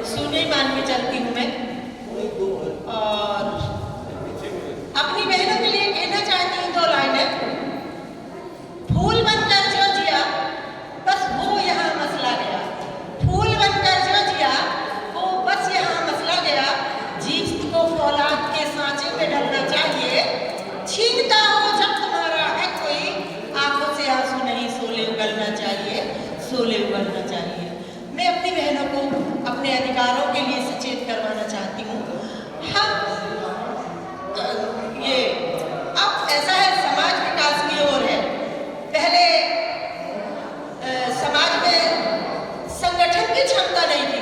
शून्य ही मान के चलती हूँ मैं। और अपनी बहनों के लिए कहना चाहती हूँ 2 लाइनें। फूल बनकर जो जिया बस वो यहाँ मसला गया, फूल बनकर जो जिया वो बस यहाँ मसला गया। जीत को फौलाद के सांचे में डलना चाहिए, छीनता हो जब तुम्हारा है कोई, आंखों से आंसू नहीं सोले उगलना चाहिए, सोले उगलना चाहिए। मैं अपनी बहनों को अपने अधिकारों के लिए सचेत करवाना चाहती हूँ। हम ये अब ऐसा है, समाज विकास की ओर है। पहले समाज में संगठन की क्षमता नहीं थी,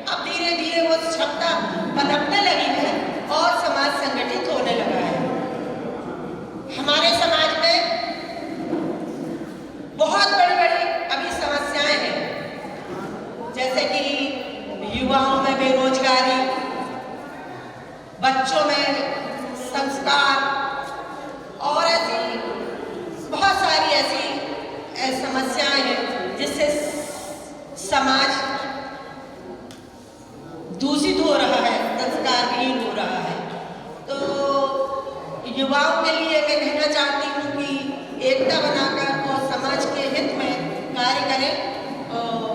अब धीरे धीरे वो क्षमता पनपने लगी है और समाज संगठित होने लगा है। हमारे समाज में बहुत बड़ी बड़ी अभी समस्याएं हैं, जैसे कि युवाओं में बेरोजगारी, बच्चों में संस्कार और ऐसी बहुत सारी ऐसी समस्याएं हैं जिससे समाज दूषित हो रहा है, संस्कारहीन हो रहा है। तो युवाओं के लिए मैं कहना चाहती हूँ कि एकता बनाकर और समाज के हित में कार्य करें और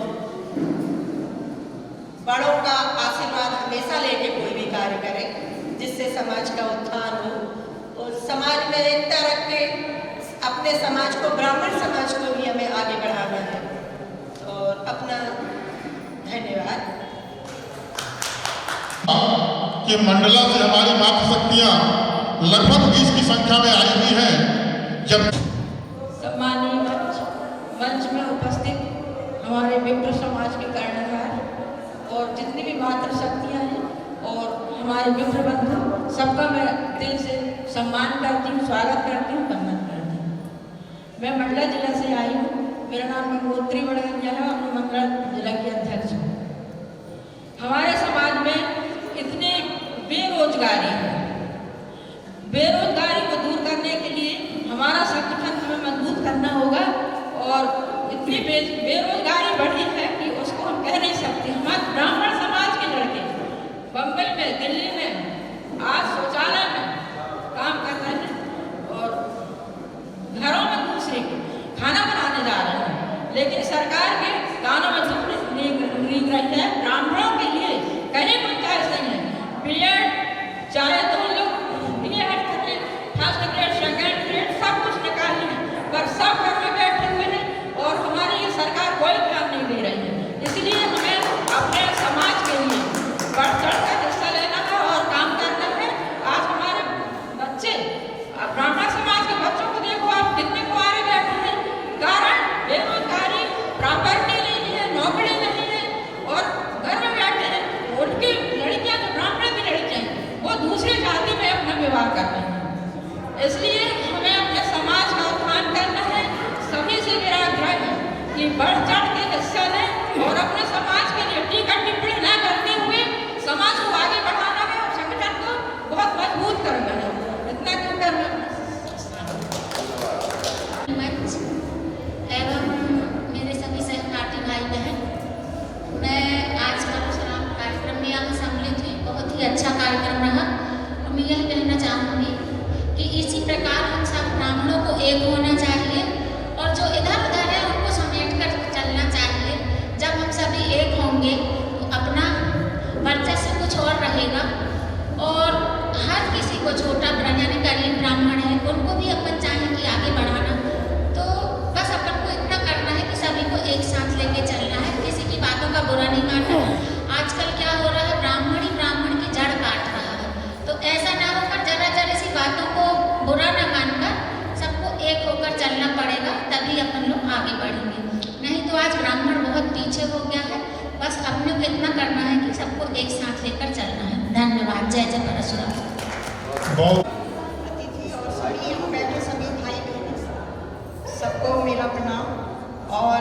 बड़ों का आशीर्वाद हमेशा लेके कोई भी कार्य करें जिससे समाज का उत्थान हो। और समाज में एकता रख के अपने समाज को, ब्राह्मण समाज को भी हमें आगे बढ़ाना है। और अपना धन्यवाद। कि मंडला से हमारी मातृशक्तियाँ लगभग 20 की संख्या में आई हुई हैं। जब सम्मानीय मंच में उपस्थित हमारे विप्र समाज के कर्णधार और जितनी भी मातृशक्तियाँ हैं और हमारे मित्र बंधु, सबका मैं दिल से सम्मान करती हूँ, स्वागत करती हूँ, वंदन करती हूँ। मैं मंडला जिला से आई हूँ, मेरा नाम गंगोत्री बड़गंजा है और मैं मंडला जिला की अध्यक्ष हूँ। हमारे समाज में इतनी बेरोजगारी है, बेरोजगारी को दूर करने के लिए हमारा संगठन हमें मजबूत करना होगा। और इतनी बेरोजगारी बढ़ी है कि उसको हम कह नहीं सकते। हमारे ब्राह्मण समाज के लड़के बम्बई में, दिल्ली में आज शौचालय में काम कर रहे हैं और घरों में दूसरे के खाना बनाने जा रहे हैं, लेकिन सरकार के कानों में दुख नींद रही है। ब्राह्मणों के लिए कहीं गुंजाइश नहीं है। पीरियड चाहे तो लोग बीएड करें, फर्स्ट ग्रेड, सेकेंड ग्रेड सब कुछ निकाली है, पर सब घर में बैठे हुए हैं और हमारी ये सरकार कोई ध्यान नहीं दे रही है। इसलिए हमें अपने समाज के लिए बढ़ चढ़ कर हिस्सा लेना है और काम करना है। आज हमारे बच्चे, ब्राह्मण समाज के बच्चों को देखो आप कितने कुंवारे बैठे हैं, कारण बेरोजगारी, प्रॉपर्टी नहीं है, नौकरी नहीं है और घर में बैठे हैं। उनकी लड़कियां, जो ब्राह्मण की लड़कियां हैं, वो दूसरी जाति में अपना विवाह कर रही हैं। इसलिए हमें अपने समाज का उत्थान करना है। सभी से मेरा आग्रह है कि बढ़ चढ़ के हिस्सा लें और अपने समाज के लिए टीका टिप्पणी न करते हुए समाज को आगे बढ़ाना है और संगठन को बहुत मजबूत करना है। इतना क्यों करना मंच एवं मेरे सभी सहपाठी भाई बहन, मैं आज परशुराम कार्यक्रम में यहाँ सम्मिलित हुई। बहुत ही अच्छा कार्यक्रम रहा और मैं यह कहना चाहूँगी कि इसी प्रकार हम सब ब्राह्मणों को एक होना चाहिए और जो इधर उधर है उनको समेट कर चलना चाहिए। जब हम सभी एक होंगे तो अपना वर्चस्व कुछ और रहेगा और हर किसी को, छोटा यानी गरीब ब्राह्मण है, उनको भी अपन चाहें कि आगे बढ़ाना। तो बस अपन को इतना करना है कि सभी को एक साथ लेके चलना है, किसी की बातों का बुरा नहीं मानना। आजकल क्या हो रहा है, ब्राह्मण ही ब्राह्मण की जड़ काट रहा है। तो ऐसा ना होकर जरा सी बातों को बुरा न मानकर सबको एक होकर चलना पड़ेगा, तभी अपन लोग आगे बढ़ेंगे। नहीं तो आज ब्राह्मण बहुत पीछे हो गया है। बस अपने को इतना करना है कि सबको एक साथ लेकर चलना है। धन्यवाद। जय जय परशुराम। अतिथि और सभी यहाँ बैठे सभी भाई बहन, सबको मेरा प्रणाम। और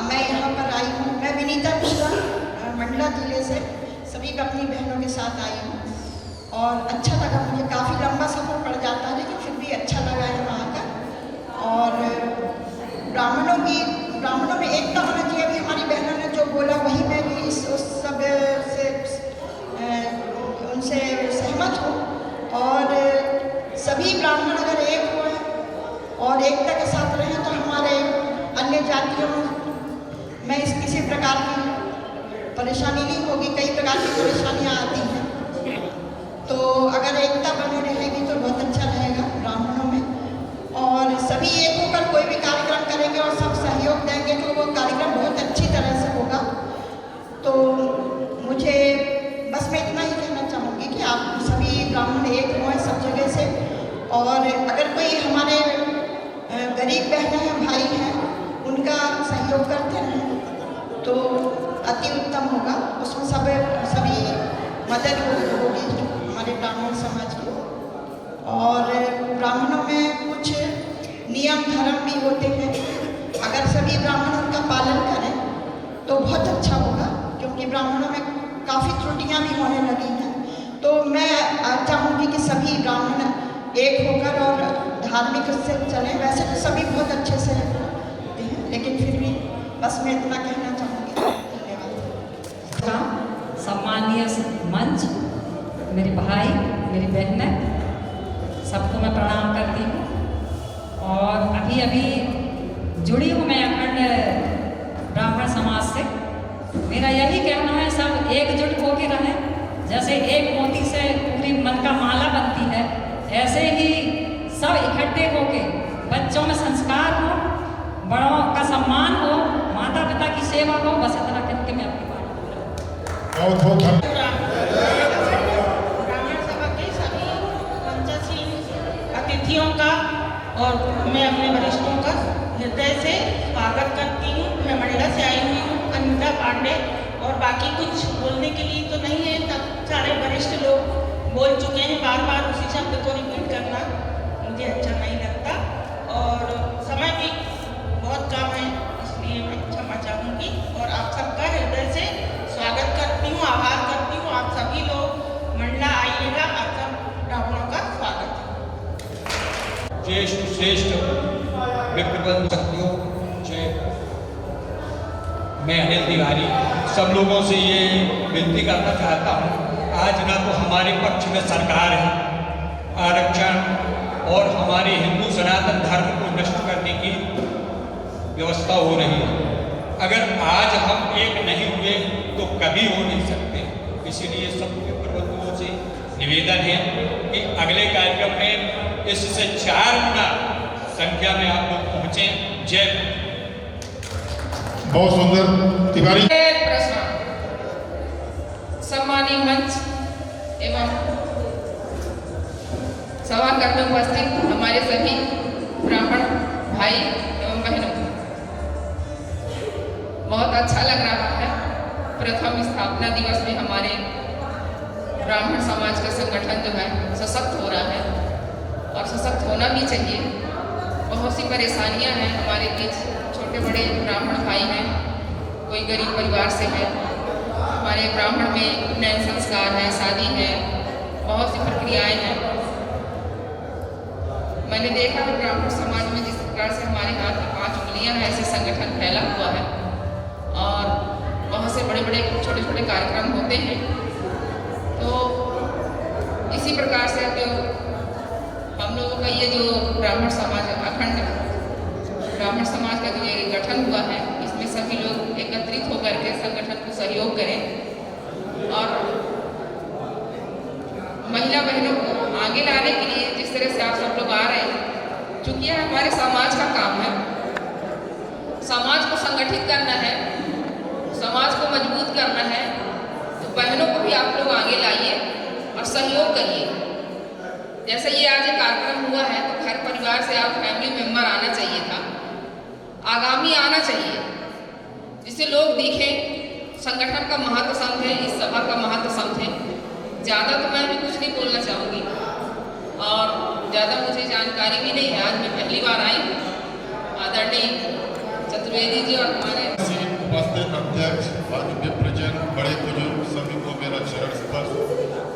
मैं यहाँ पर आई हूँ, मैं विनीता मिश्रा, मंडला जिले से सभी अपनी बहनों के साथ आई हूँ और अच्छा लगा मुझे। काफ़ी लंबा सफ़र पड़ जाता है लेकिन फिर भी अच्छा लगा यहाँ आकर। और ब्राह्मणों में एकता होना चाहिए। अभी हमारी बहनों ने जो बोला वही मैं भी उस नहीं होगी, कई प्रकार की परेशानियाँ आती हैं, तो अगर एकता बनी रहेगी तो बहुत अच्छा रहेगा ब्राह्मणों में। और सभी एक होकर कोई भी कार्यक्रम करेंगे और सब सहयोग देंगे तो वो कार्यक्रम बहुत अच्छी तरह से होगा। तो मुझे बस मैं इतना ही कहना चाहूँगी कि आप सभी ब्राह्मण एक हुए सब जगह से, और अगर कोई हमारे गरीब बहनें हैं, भाई हैं, उनका सहयोग करते रहें तो अति उत्तम होगा। उसमें सभी मदद होगी हमारे ब्राह्मण समाज की। और ब्राह्मणों में कुछ नियम धर्म भी होते हैं, अगर सभी ब्राह्मण उनका पालन करें तो बहुत अच्छा होगा, क्योंकि ब्राह्मणों में काफ़ी त्रुटियां भी होने लगी हैं। तो मैं चाहूँगी कि सभी ब्राह्मण एक होकर और धार्मिक उससे चलें। वैसे तो सभी बहुत अच्छे से रहते हैं, लेकिन फिर भी बस मैं इतना कहना चाहूँगी। धन्यवाद। सम्मानीय मंच, मेरे भाई, मेरी बहनें, सबको मैं प्रणाम करती हूँ। और अभी अभी जुड़ी हूँ मैं अखंड ब्राह्मण समाज से। मेरा यही कहना है सब एकजुट होकर रहें। जैसे एक मोती से पूरी मन का माला बनती है, ऐसे ही सब इकट्ठे होके बच्चों में संस्कार हो, बड़ों का सम्मान हो, माता पिता की सेवा हो। बस इतना करके मैं अपनी बात बहुत बहुत धन्यवाद। ब्राह्मण सभा के सभी मंचासीन अतिथियों का और मैं अपने वरिष्ठों का हृदय से स्वागत करती हूँ। मैं मंडला से आई हुई हूँ, अनिता पांडे, और बाकी कुछ बोलने के लिए तो नहीं है, तब सारे वरिष्ठ लोग बोल चुके हैं। बार बार उसी शब्द को रिपीट करना मुझे अच्छा नहीं लगता, और समय भी बहुत कम है, इसलिए मैं क्षमा चाहूँगी। और आप सबका हृदय से स्वागत करती हूँ, आभार करती हूँ। आप सभी लोग मंडला आइएगा, आप सब ब्राह्मणों का स्वागत है। ज्येष्ठ श्रेष्ठ विप्रबंध शक्तियों, जय। मैं अनिल तिवारी सब लोगों से ये विनती करना चाहता हूँ, आज ना तो हमारे पक्ष में सरकार है, आरक्षण और हमारे हिंदू सनातन धर्म को नष्ट करने की व्यवस्था हो रही है। अगर आज हम एक नहीं हुए तो कभी हो नहीं सकते। इसीलिए सब विप्रबंधुओं से निवेदन है कि अगले कार्यक्रम में इससे 4 गुना संख्या में आप लोग पहुँचें। जय। बहुत सुंदर तिवारी। प्रश्न सम्मानीय मंच एवं सभाकक्ष में उपस्थित हमारे सभी ब्राह्मण भाई एवं बहनों, बहुत अच्छा लग रहा है। प्रथम स्थापना दिवस में हमारे ब्राह्मण समाज का संगठन जो है सशक्त हो रहा है, और सशक्त होना भी चाहिए। बहुत सी परेशानियां हैं हमारे बीच, छोटे बड़े ब्राह्मण भाई हैं, कोई गरीब परिवार से है, हमारे ब्राह्मण में नए संस्कार है, शादी है, बहुत सी प्रक्रियाएं हैं। मैंने देखा है ब्राह्मण समाज में जिस प्रकार से हमारे हाथ में 5 उंगलियां हैं, ऐसे संगठन फैला हुआ है, और बहुत से बड़े बड़े छोटे छोटे कार्यक्रम होते हैं। तो इसी प्रकार से तो हम लोगों का ये जो ब्राह्मण समाज अखंड ब्राह्मण समाज का जो ये गठन हुआ है, इसमें सभी लोग एकत्रित होकर के संगठन को सहयोग करें, और महिला बहनों को आगे लाने के लिए जिस तरह से आप सब लोग आ रहे हैं, चूँकि यह हमारे समाज का काम है, समाज को संगठित करना है, समाज को मजबूत करना है, तो बहनों को भी आप लोग आगे लाइए और सहयोग करिए। जैसे ये आज एक कार्यक्रम हुआ है, तो घर परिवार से आप फैमिली मेंबर आना चाहिए था, आगामी आना चाहिए, जिससे लोग दिखें संगठन का महत्व समझे, इस सभा का महत्व समझे। ज़्यादा तो मैं भी कुछ नहीं बोलना चाहूँगी, और ज़्यादा मुझे जानकारी भी नहीं है, आज मैं पहली बार आई हूँ। आदरणीय चतुर्वेदी जी और हमारे उपस्थित अध्यक्ष, बाकी विप्रजन, बड़े बुजुर्ग सभी को मेरा चरण स्पर्श,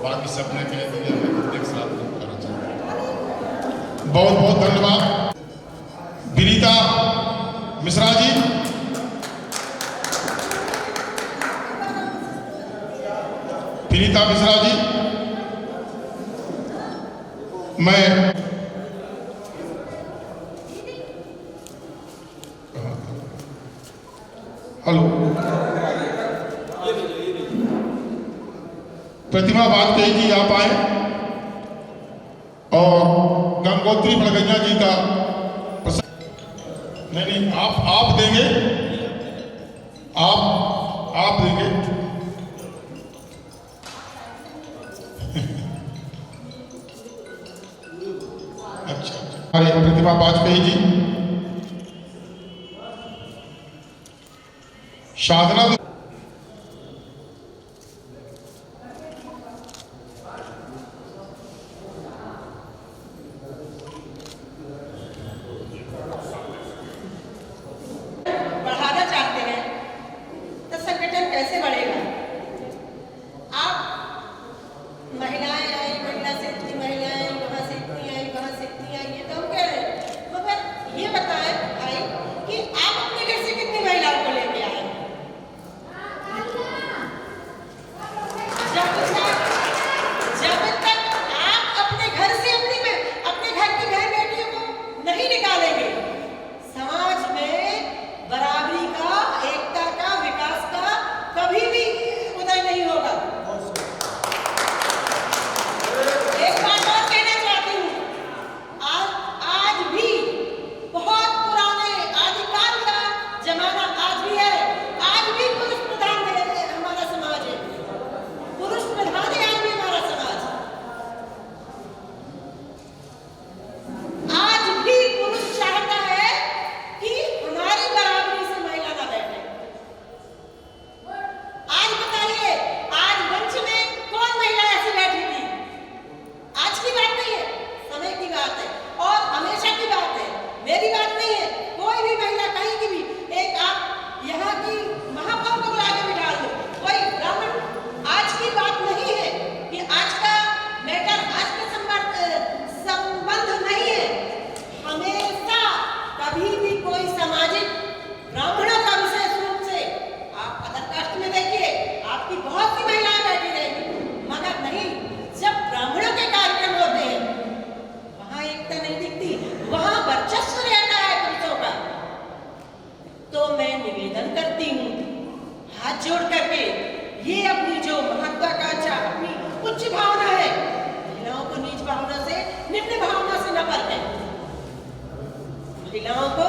बाकी सबने कह दिया, मैं एक साथ करना चाहता हूँ। बहुत बहुत धन्यवाद। विनीता मिश्रा जी, विनीता मिश्रा जी, मैं हेलो प्रतिमा वाजपेयी जी आप आए और गंगोत्री बड़गैया जी का नहीं आप देंगे, आप देंगे। अच्छा, अरे प्रतिमा वाजपेयी जी, साधना बढ़ाना चाहते हैं तो संगठन कैसे बढ़ेगा? आप महिलाएं आई, महिला से इतनी महिलाएं, वहां से इतनी आई, वहां से इतनी आई, ये तो हम कह रहे हैं, मगर ये बताएं भाई कि आप अपने घर से कितनी महिलाओं को लेके आए? जब तक आप अपने घर से अपने घर की बहन बेटियों को नहीं निकालेंगे, समाज में बराबरी का, एकता का, विकास का कभी भी उदय नहीं होगा। एक बात और कहना चाहती हूँ, आज भी बहुत पुराने आदिकाल का जमाना आज भी है, आज भी पुरुष प्रधान हमारा समाज है, पुरुष प्रधान है आज भी हमारा समाज। आज भी पुरुष चाहता है कि हमारी बराबरी से महिला ना बैठे। आज बताइए, आज मंच में कौन महिला ऐसी बैठी थी? आज की बात नहीं है, समय की बात है और हमेशा की बात है, मेरी बात नहीं है। कोई भी महिला कहीं की भी, एक आप यहाँ की महापौर को बुला के बिठा दो, कोई ब्राह्मण, आज की बात नहीं है कि आज का मैटर, आज का संबंध नहीं है। हमेशा कभी भी कोई सामाजिक ब्राह्मणों का विशेष रूप से आप अदर कास्ट में देखिए, आपकी बहुत सी महिलाएं बैठी रहेंगी, मगर नहीं, जब ब्राह्मणों के कार्यक्रम होते हैं वहां एकता नहीं दिखती, वहां वर्चस्व रहता है पुरुषों का। तो मैं निवेदन करती हूँ हाथ जोड़ करके, ये अपनी जो महत्वाकांक्षा, अपनी उच्च भावना है, महिलाओं को नीच भावना से, निम्न भावना से न परखें। महिलाओं को